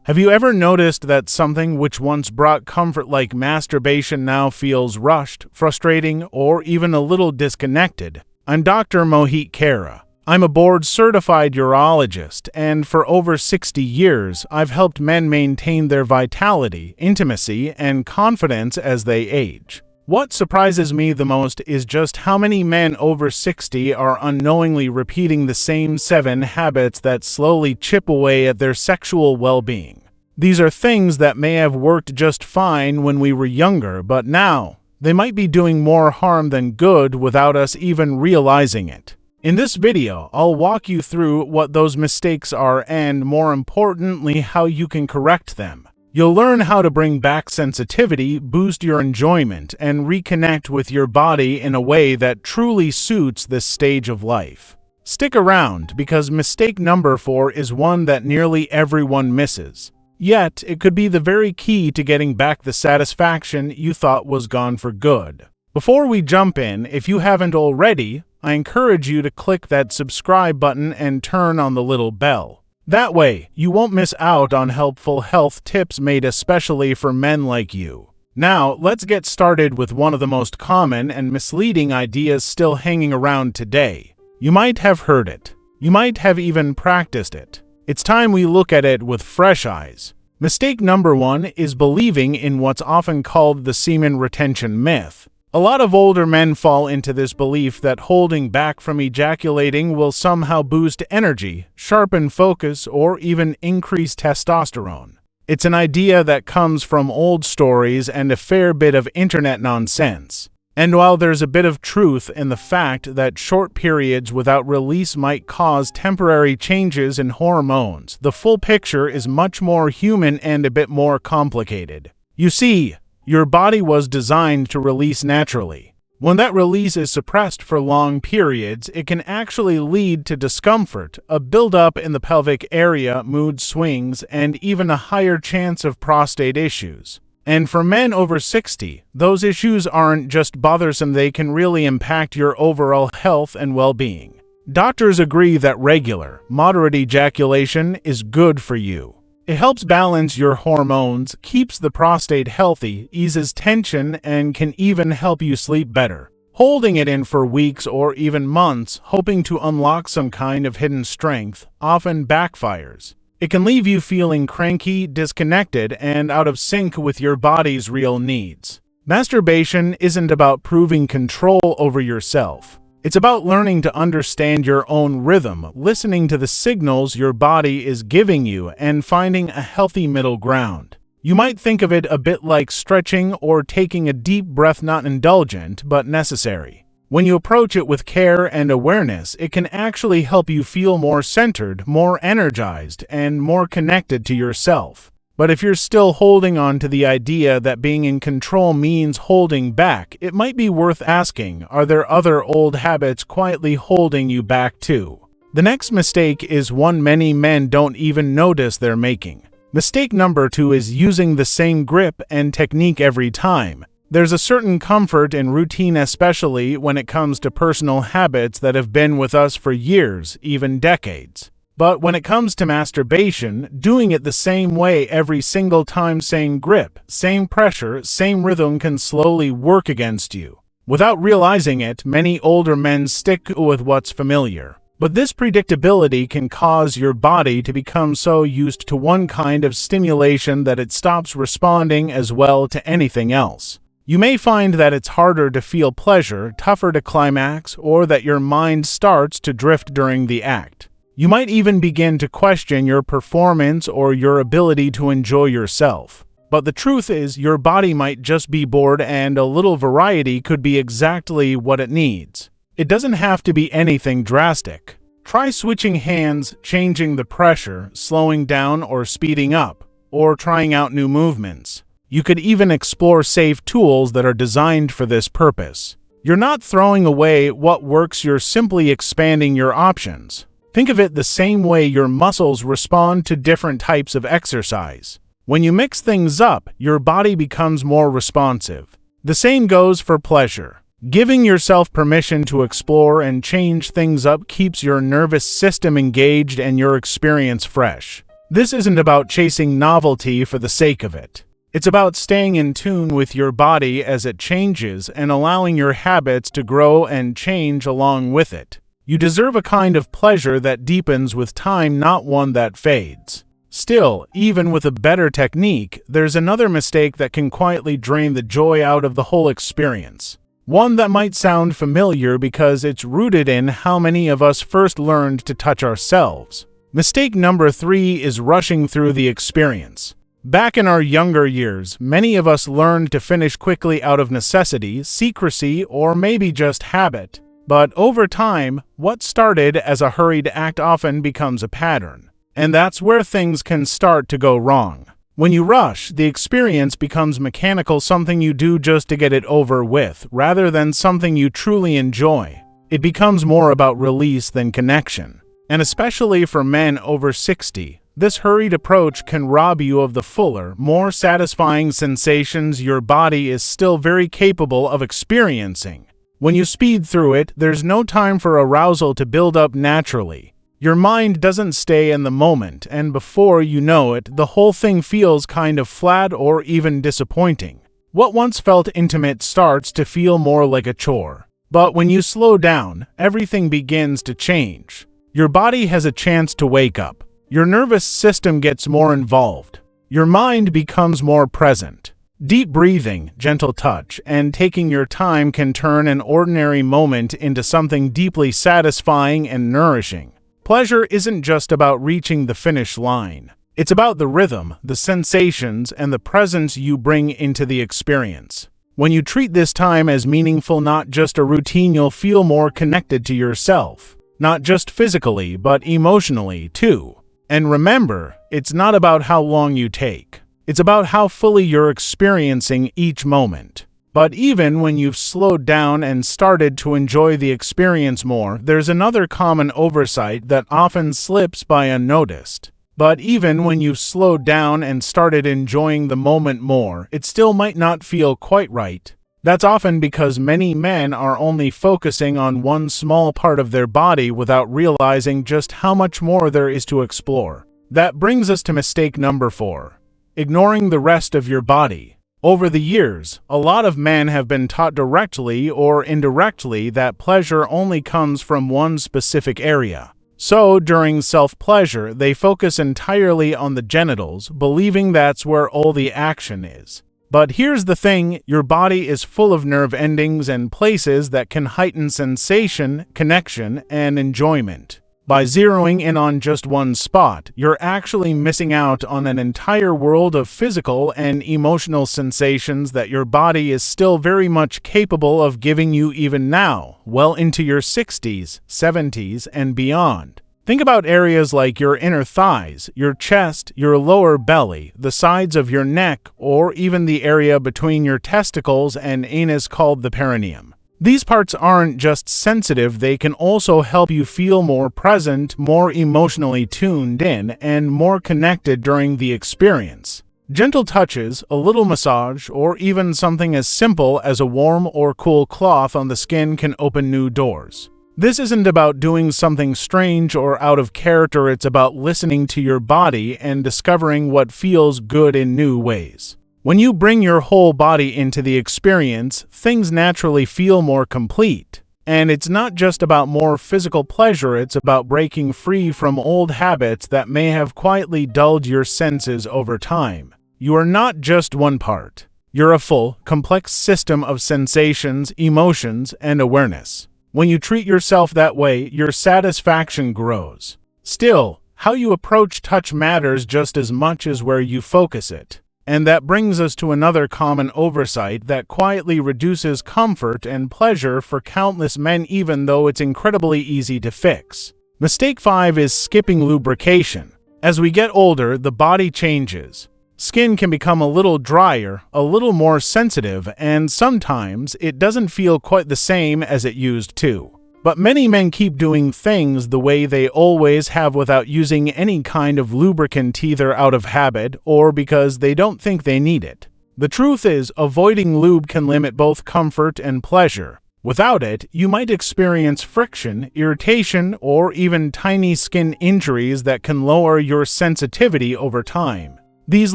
Have you ever noticed that something which once brought comfort like masturbation now feels rushed, frustrating, or even a little disconnected? I'm Dr. Mohit Kara. I'm a board-certified urologist, and for over 60 years, I've helped men maintain their vitality, intimacy, and confidence as they age. What surprises me the most is just how many men over 60 are unknowingly repeating the same 7 habits that slowly chip away at their sexual well-being. These are things that may have worked just fine when we were younger, but now, they might be doing more harm than good without us even realizing it. In this video, I'll walk you through what those mistakes are and, more importantly, how you can correct them. You'll learn how to bring back sensitivity, boost your enjoyment, and reconnect with your body in a way that truly suits this stage of life. Stick around, because mistake number 4 is one that nearly everyone misses. Yet, it could be the very key to getting back the satisfaction you thought was gone for good. Before we jump in, if you haven't already, I encourage you to click that subscribe button and turn on the little bell. That way, you won't miss out on helpful health tips made especially for men like you. Now, let's get started with one of the most common and misleading ideas still hanging around today. You might have heard it. You might have even practiced it. It's time we look at it with fresh eyes. Mistake number 1 is believing in what's often called the semen retention myth. A lot of older men fall into this belief that holding back from ejaculating will somehow boost energy, sharpen focus, or even increase testosterone. It's an idea that comes from old stories and a fair bit of internet nonsense. And while there's a bit of truth in the fact that short periods without release might cause temporary changes in hormones, the full picture is much more human and a bit more complicated. You see, your body was designed to release naturally. When that release is suppressed for long periods, it can actually lead to discomfort, a buildup in the pelvic area, mood swings, and even a higher chance of prostate issues. And for men over 60, those issues aren't just bothersome, they can really impact your overall health and well-being. Doctors agree that regular, moderate ejaculation is good for you. It helps balance your hormones, keeps the prostate healthy, eases tension, and can even help you sleep better. Holding it in for weeks or even months, hoping to unlock some kind of hidden strength, often backfires. It can leave you feeling cranky, disconnected, and out of sync with your body's real needs. Masturbation isn't about proving control over yourself. It's about learning to understand your own rhythm, listening to the signals your body is giving you, and finding a healthy middle ground. You might think of it a bit like stretching or taking a deep breath, not indulgent, but necessary. When you approach it with care and awareness, it can actually help you feel more centered, more energized, and more connected to yourself. But if you're still holding on to the idea that being in control means holding back, it might be worth asking, are there other old habits quietly holding you back too? The next mistake is one many men don't even notice they're making. Mistake number 2 is using the same grip and technique every time. There's a certain comfort in routine, especially when it comes to personal habits that have been with us for years, even decades. But when it comes to masturbation, doing it the same way every single time, same grip, same pressure, same rhythm can slowly work against you. Without realizing it, many older men stick with what's familiar. But this predictability can cause your body to become so used to one kind of stimulation that it stops responding as well to anything else. You may find that it's harder to feel pleasure, tougher to climax, or that your mind starts to drift during the act. You might even begin to question your performance or your ability to enjoy yourself. But the truth is, your body might just be bored, and a little variety could be exactly what it needs. It doesn't have to be anything drastic. Try switching hands, changing the pressure, slowing down or speeding up, or trying out new movements. You could even explore safe tools that are designed for this purpose. You're not throwing away what works, you're simply expanding your options. Think of it the same way your muscles respond to different types of exercise. When you mix things up, your body becomes more responsive. The same goes for pleasure. Giving yourself permission to explore and change things up keeps your nervous system engaged and your experience fresh. This isn't about chasing novelty for the sake of it. It's about staying in tune with your body as it changes and allowing your habits to grow and change along with it. You deserve a kind of pleasure that deepens with time, not one that fades. Still, even with a better technique, there's another mistake that can quietly drain the joy out of the whole experience. One that might sound familiar because it's rooted in how many of us first learned to touch ourselves. Mistake number 3 is rushing through the experience. Back in our younger years, many of us learned to finish quickly out of necessity, secrecy, or maybe just habit. But over time, what started as a hurried act often becomes a pattern. And that's where things can start to go wrong. When you rush, the experience becomes mechanical, something you do just to get it over with, rather than something you truly enjoy. It becomes more about release than connection. And especially for men over 60, this hurried approach can rob you of the fuller, more satisfying sensations your body is still very capable of experiencing. When you speed through it, there's no time for arousal to build up naturally. Your mind doesn't stay in the moment, and before you know it, the whole thing feels kind of flat or even disappointing. What once felt intimate starts to feel more like a chore. But when you slow down, everything begins to change. Your body has a chance to wake up. Your nervous system gets more involved. Your mind becomes more present. Deep breathing, gentle touch, and taking your time can turn an ordinary moment into something deeply satisfying and nourishing. Pleasure isn't just about reaching the finish line. It's about the rhythm, the sensations, and the presence you bring into the experience. When you treat this time as meaningful, not just a routine, you'll feel more connected to yourself. Not just physically, but emotionally, too. And remember, it's not about how long you take. It's about how fully you're experiencing each moment. But even when you've slowed down and started to enjoy the experience more, there's another common oversight that often slips by unnoticed. But even when you've slowed down and started enjoying the moment more, it still might not feel quite right. That's often because many men are only focusing on one small part of their body without realizing just how much more there is to explore. That brings us to mistake number 4. Ignoring the rest of your body. Over the years, a lot of men have been taught directly or indirectly that pleasure only comes from one specific area. So, during self-pleasure, they focus entirely on the genitals, believing that's where all the action is. But here's the thing, your body is full of nerve endings and places that can heighten sensation, connection, and enjoyment. By zeroing in on just one spot, you're actually missing out on an entire world of physical and emotional sensations that your body is still very much capable of giving you even now, well into your 60s, 70s, and beyond. Think about areas like your inner thighs, your chest, your lower belly, the sides of your neck, or even the area between your testicles and anus called the perineum. These parts aren't just sensitive, they can also help you feel more present, more emotionally tuned in, and more connected during the experience. Gentle touches, a little massage, or even something as simple as a warm or cool cloth on the skin can open new doors. This isn't about doing something strange or out of character, it's about listening to your body and discovering what feels good in new ways. When you bring your whole body into the experience, things naturally feel more complete. And it's not just about more physical pleasure, it's about breaking free from old habits that may have quietly dulled your senses over time. You are not just one part. You're a full, complex system of sensations, emotions, and awareness. When you treat yourself that way, your satisfaction grows. Still, how you approach touch matters just as much as where you focus it. And that brings us to another common oversight that quietly reduces comfort and pleasure for countless men, even though it's incredibly easy to fix. Mistake 5 is skipping lubrication. As we get older, the body changes. Skin can become a little drier, a little more sensitive, and sometimes it doesn't feel quite the same as it used to. But many men keep doing things the way they always have without using any kind of lubricant, either out of habit or because they don't think they need it. The truth is, avoiding lube can limit both comfort and pleasure. Without it, you might experience friction, irritation, or even tiny skin injuries that can lower your sensitivity over time. These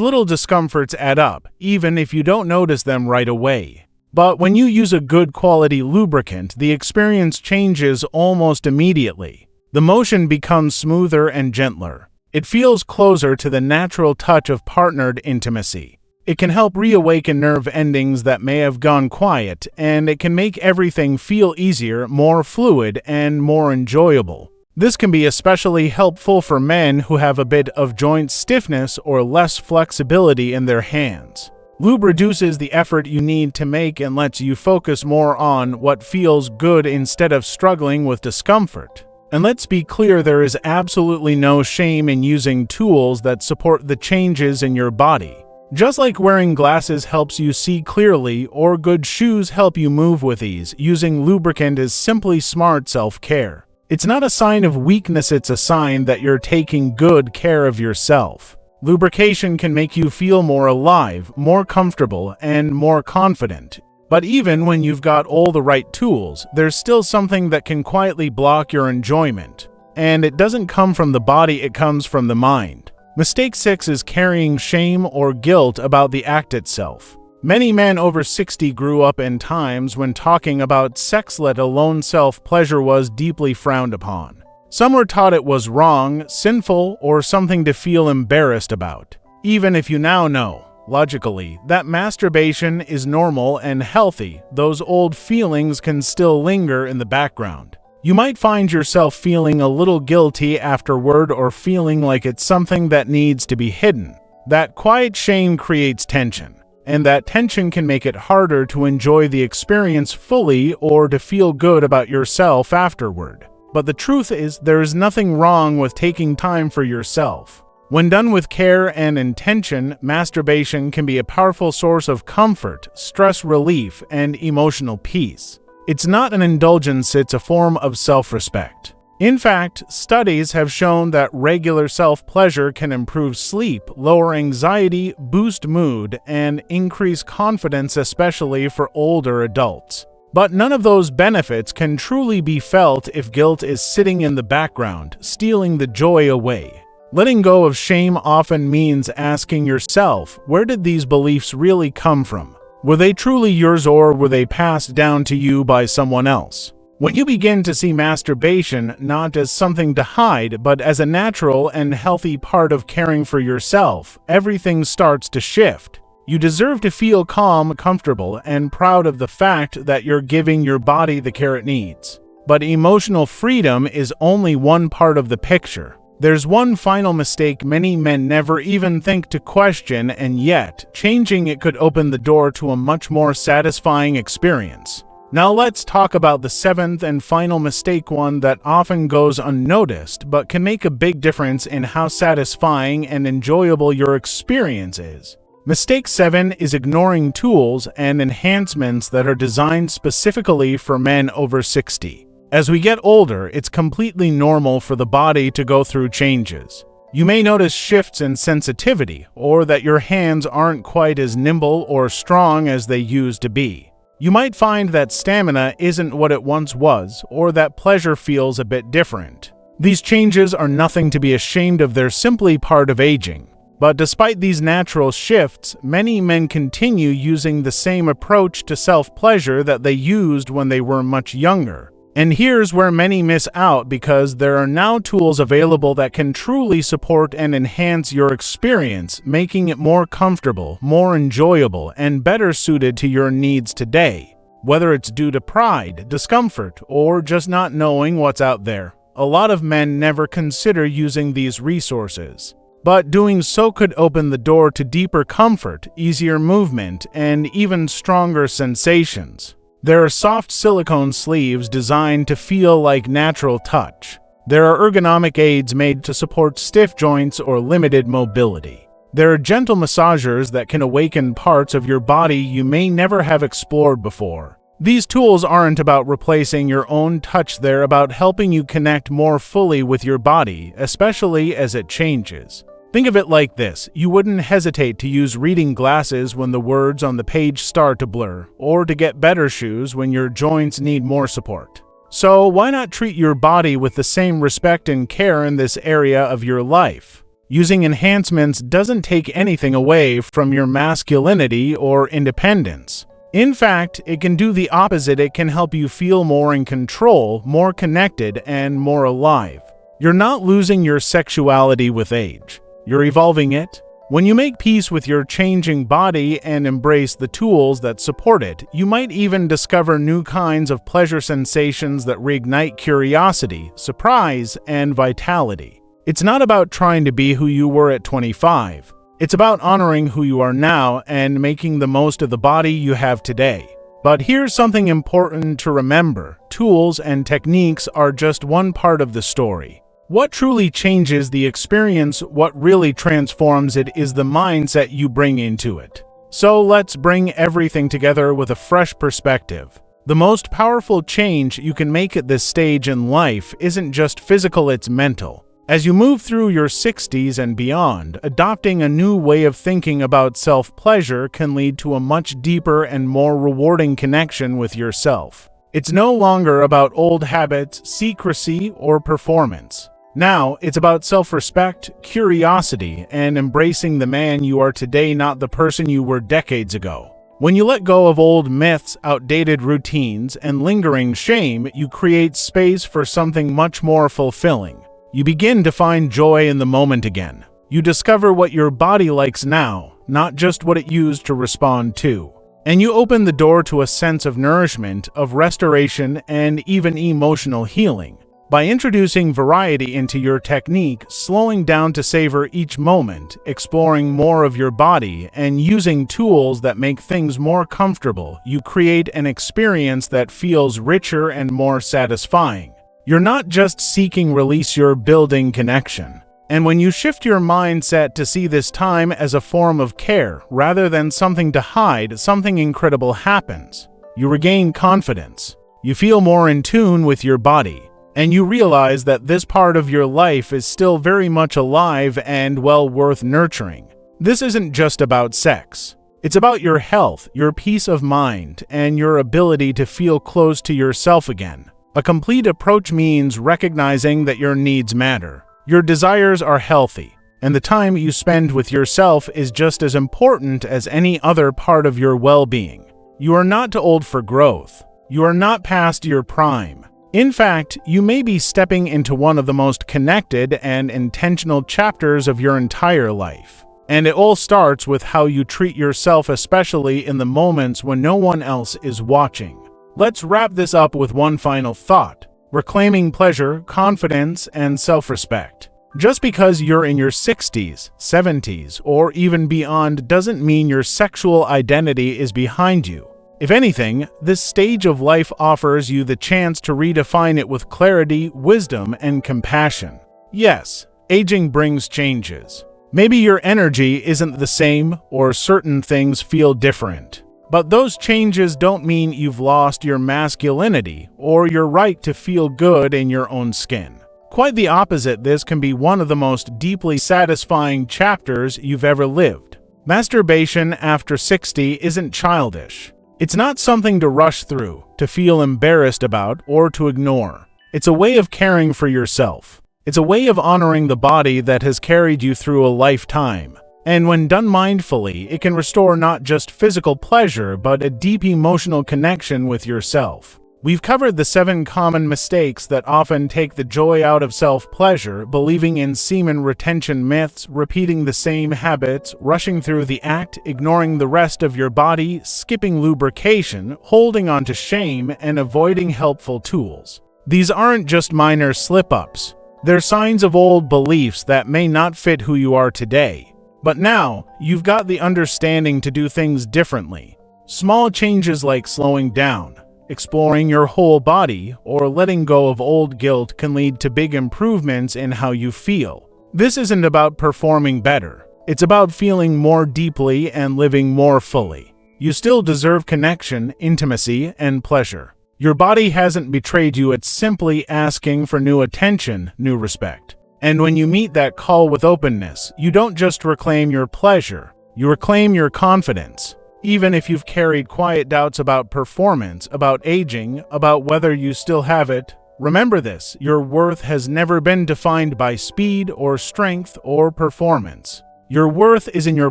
little discomforts add up, even if you don't notice them right away. But when you use a good quality lubricant, the experience changes almost immediately. The motion becomes smoother and gentler. It feels closer to the natural touch of partnered intimacy. It can help reawaken nerve endings that may have gone quiet, and it can make everything feel easier, more fluid, and more enjoyable. This can be especially helpful for men who have a bit of joint stiffness or less flexibility in their hands. Lube reduces the effort you need to make and lets you focus more on what feels good instead of struggling with discomfort. And let's be clear, there is absolutely no shame in using tools that support the changes in your body. Just like wearing glasses helps you see clearly or good shoes help you move with ease, using lubricant is simply smart self-care. It's not a sign of weakness, it's a sign that you're taking good care of yourself. Lubrication can make you feel more alive, more comfortable, and more confident. But even when you've got all the right tools, there's still something that can quietly block your enjoyment. And it doesn't come from the body, it comes from the mind. Mistake 6 is carrying shame or guilt about the act itself. Many men over 60 grew up in times when talking about sex, let alone self-pleasure, was deeply frowned upon. Some were taught it was wrong, sinful, or something to feel embarrassed about. Even if you now know, logically, that masturbation is normal and healthy, those old feelings can still linger in the background. You might find yourself feeling a little guilty afterward or feeling like it's something that needs to be hidden. That quiet shame creates tension, and that tension can make it harder to enjoy the experience fully or to feel good about yourself afterward. But the truth is, there is nothing wrong with taking time for yourself. When done with care and intention, masturbation can be a powerful source of comfort, stress relief, and emotional peace. It's not an indulgence, it's a form of self-respect. In fact, studies have shown that regular self-pleasure can improve sleep, lower anxiety, boost mood, and increase confidence, especially for older adults. But none of those benefits can truly be felt if guilt is sitting in the background, stealing the joy away. Letting go of shame often means asking yourself, where did these beliefs really come from? Were they truly yours, or were they passed down to you by someone else? When you begin to see masturbation not as something to hide, but as a natural and healthy part of caring for yourself, everything starts to shift. You deserve to feel calm, comfortable, and proud of the fact that you're giving your body the care it needs. But emotional freedom is only one part of the picture. There's one final mistake many men never even think to question, and yet, changing it could open the door to a much more satisfying experience. Now let's talk about the seventh and final mistake, one that often goes unnoticed, but can make a big difference in how satisfying and enjoyable your experience is. Mistake 7 is ignoring tools and enhancements that are designed specifically for men over 60. As we get older, it's completely normal for the body to go through changes. You may notice shifts in sensitivity, or that your hands aren't quite as nimble or strong as they used to be. You might find that stamina isn't what it once was, or that pleasure feels a bit different. These changes are nothing to be ashamed of, they're simply part of aging. But despite these natural shifts, many men continue using the same approach to self-pleasure that they used when they were much younger. And here's where many miss out, because there are now tools available that can truly support and enhance your experience, making it more comfortable, more enjoyable, and better suited to your needs today. Whether it's due to pride, discomfort, or just not knowing what's out there, a lot of men never consider using these resources. But doing so could open the door to deeper comfort, easier movement, and even stronger sensations. There are soft silicone sleeves designed to feel like natural touch. There are ergonomic aids made to support stiff joints or limited mobility. There are gentle massagers that can awaken parts of your body you may never have explored before. These tools aren't about replacing your own touch, they're about helping you connect more fully with your body, especially as it changes. Think of it like this: you wouldn't hesitate to use reading glasses when the words on the page start to blur, or to get better shoes when your joints need more support. So why not treat your body with the same respect and care in this area of your life? Using enhancements doesn't take anything away from your masculinity or independence. In fact, it can do the opposite. It can help you feel more in control, more connected, and more alive. You're not losing your sexuality with age. You're evolving it. When you make peace with your changing body and embrace the tools that support it, you might even discover new kinds of pleasure sensations that reignite curiosity, surprise, and vitality. It's not about trying to be who you were at 25. It's about honoring who you are now and making the most of the body you have today. But here's something important to remember: tools and techniques are just one part of the story. What truly changes the experience, what really transforms it, is the mindset you bring into it. So let's bring everything together with a fresh perspective. The most powerful change you can make at this stage in life isn't just physical, it's mental. As you move through your 60s and beyond, adopting a new way of thinking about self-pleasure can lead to a much deeper and more rewarding connection with yourself. It's no longer about old habits, secrecy, or performance. Now, it's about self-respect, curiosity, and embracing the man you are today, not the person you were decades ago. When you let go of old myths, outdated routines, and lingering shame, you create space for something much more fulfilling. You begin to find joy in the moment again. You discover what your body likes now, not just what it used to respond to. And you open the door to a sense of nourishment, of restoration, and even emotional healing. By introducing variety into your technique, slowing down to savor each moment, exploring more of your body, and using tools that make things more comfortable, you create an experience that feels richer and more satisfying. You're not just seeking release, you're building connection. And when you shift your mindset to see this time as a form of care, rather than something to hide, something incredible happens. You regain confidence. You feel more in tune with your body. And you realize that this part of your life is still very much alive and well worth nurturing. This isn't just about sex. It's about your health, your peace of mind, and your ability to feel close to yourself again. A complete approach means recognizing that your needs matter. Your desires are healthy, and the time you spend with yourself is just as important as any other part of your well-being. You are not too old for growth. You are not past your prime. In fact, you may be stepping into one of the most connected and intentional chapters of your entire life. And it all starts with how you treat yourself, especially in the moments when no one else is watching. Let's wrap this up with one final thought: reclaiming pleasure, confidence, and self-respect. Just because you're in your 60s, 70s, or even beyond doesn't mean your sexual identity is behind you. If anything, this stage of life offers you the chance to redefine it with clarity, wisdom, and compassion. Yes, aging brings changes. Maybe your energy isn't the same, or certain things feel different. But those changes don't mean you've lost your masculinity or your right to feel good in your own skin. Quite the opposite, this can be one of the most deeply satisfying chapters you've ever lived. Masturbation after 60 isn't childish. It's not something to rush through, to feel embarrassed about, or to ignore. It's a way of caring for yourself. It's a way of honoring the body that has carried you through a lifetime. And when done mindfully, it can restore not just physical pleasure, but a deep emotional connection with yourself. We've covered the 7 common mistakes that often take the joy out of self-pleasure: believing in semen retention myths, repeating the same habits, rushing through the act, ignoring the rest of your body, skipping lubrication, holding on to shame, and avoiding helpful tools. These aren't just minor slip-ups. They're signs of old beliefs that may not fit who you are today. But now, you've got the understanding to do things differently. Small changes like slowing down, exploring your whole body, or letting go of old guilt can lead to big improvements in how you feel. This isn't about performing better. It's about feeling more deeply and living more fully. You still deserve connection, intimacy, and pleasure. Your body hasn't betrayed you, it's simply asking for new attention, new respect. And when you meet that call with openness, you don't just reclaim your pleasure, you reclaim your confidence. Even if you've carried quiet doubts about performance, about aging, about whether you still have it, remember this: your worth has never been defined by speed or strength or performance. Your worth is in your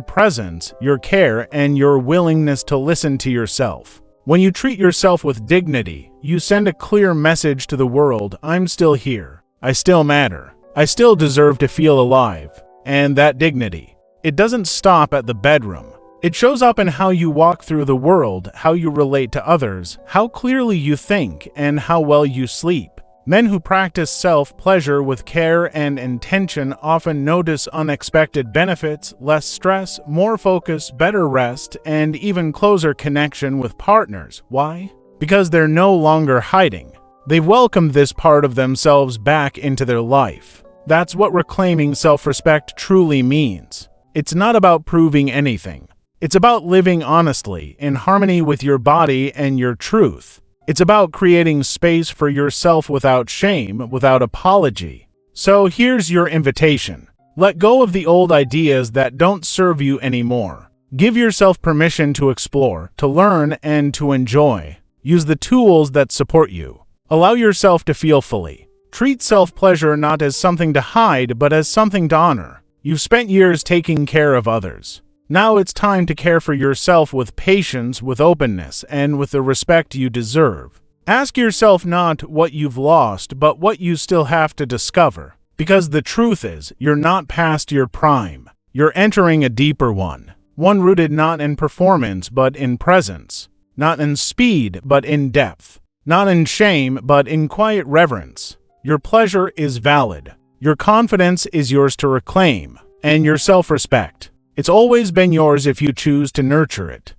presence, your care, and your willingness to listen to yourself. When you treat yourself with dignity, you send a clear message to the world: I'm still here. I still matter. I still deserve to feel alive. And that dignity, it doesn't stop at the bedroom. It shows up in how you walk through the world, how you relate to others, how clearly you think, and how well you sleep. Men who practice self-pleasure with care and intention often notice unexpected benefits: less stress, more focus, better rest, and even closer connection with partners. Why? Because they're no longer hiding. They've welcomed this part of themselves back into their life. That's what reclaiming self-respect truly means. It's not about proving anything. It's about living honestly, in harmony with your body and your truth. It's about creating space for yourself without shame, without apology. So here's your invitation. Let go of the old ideas that don't serve you anymore. Give yourself permission to explore, to learn, and to enjoy. Use the tools that support you. Allow yourself to feel fully. Treat self-pleasure not as something to hide, but as something to honor. You've spent years taking care of others. Now it's time to care for yourself with patience, with openness, and with the respect you deserve. Ask yourself not what you've lost, but what you still have to discover. Because the truth is, you're not past your prime. You're entering a deeper one. One rooted not in performance, but in presence. Not in speed, but in depth. Not in shame, but in quiet reverence. Your pleasure is valid. Your confidence is yours to reclaim. And your self-respect, it's always been yours if you choose to nurture it.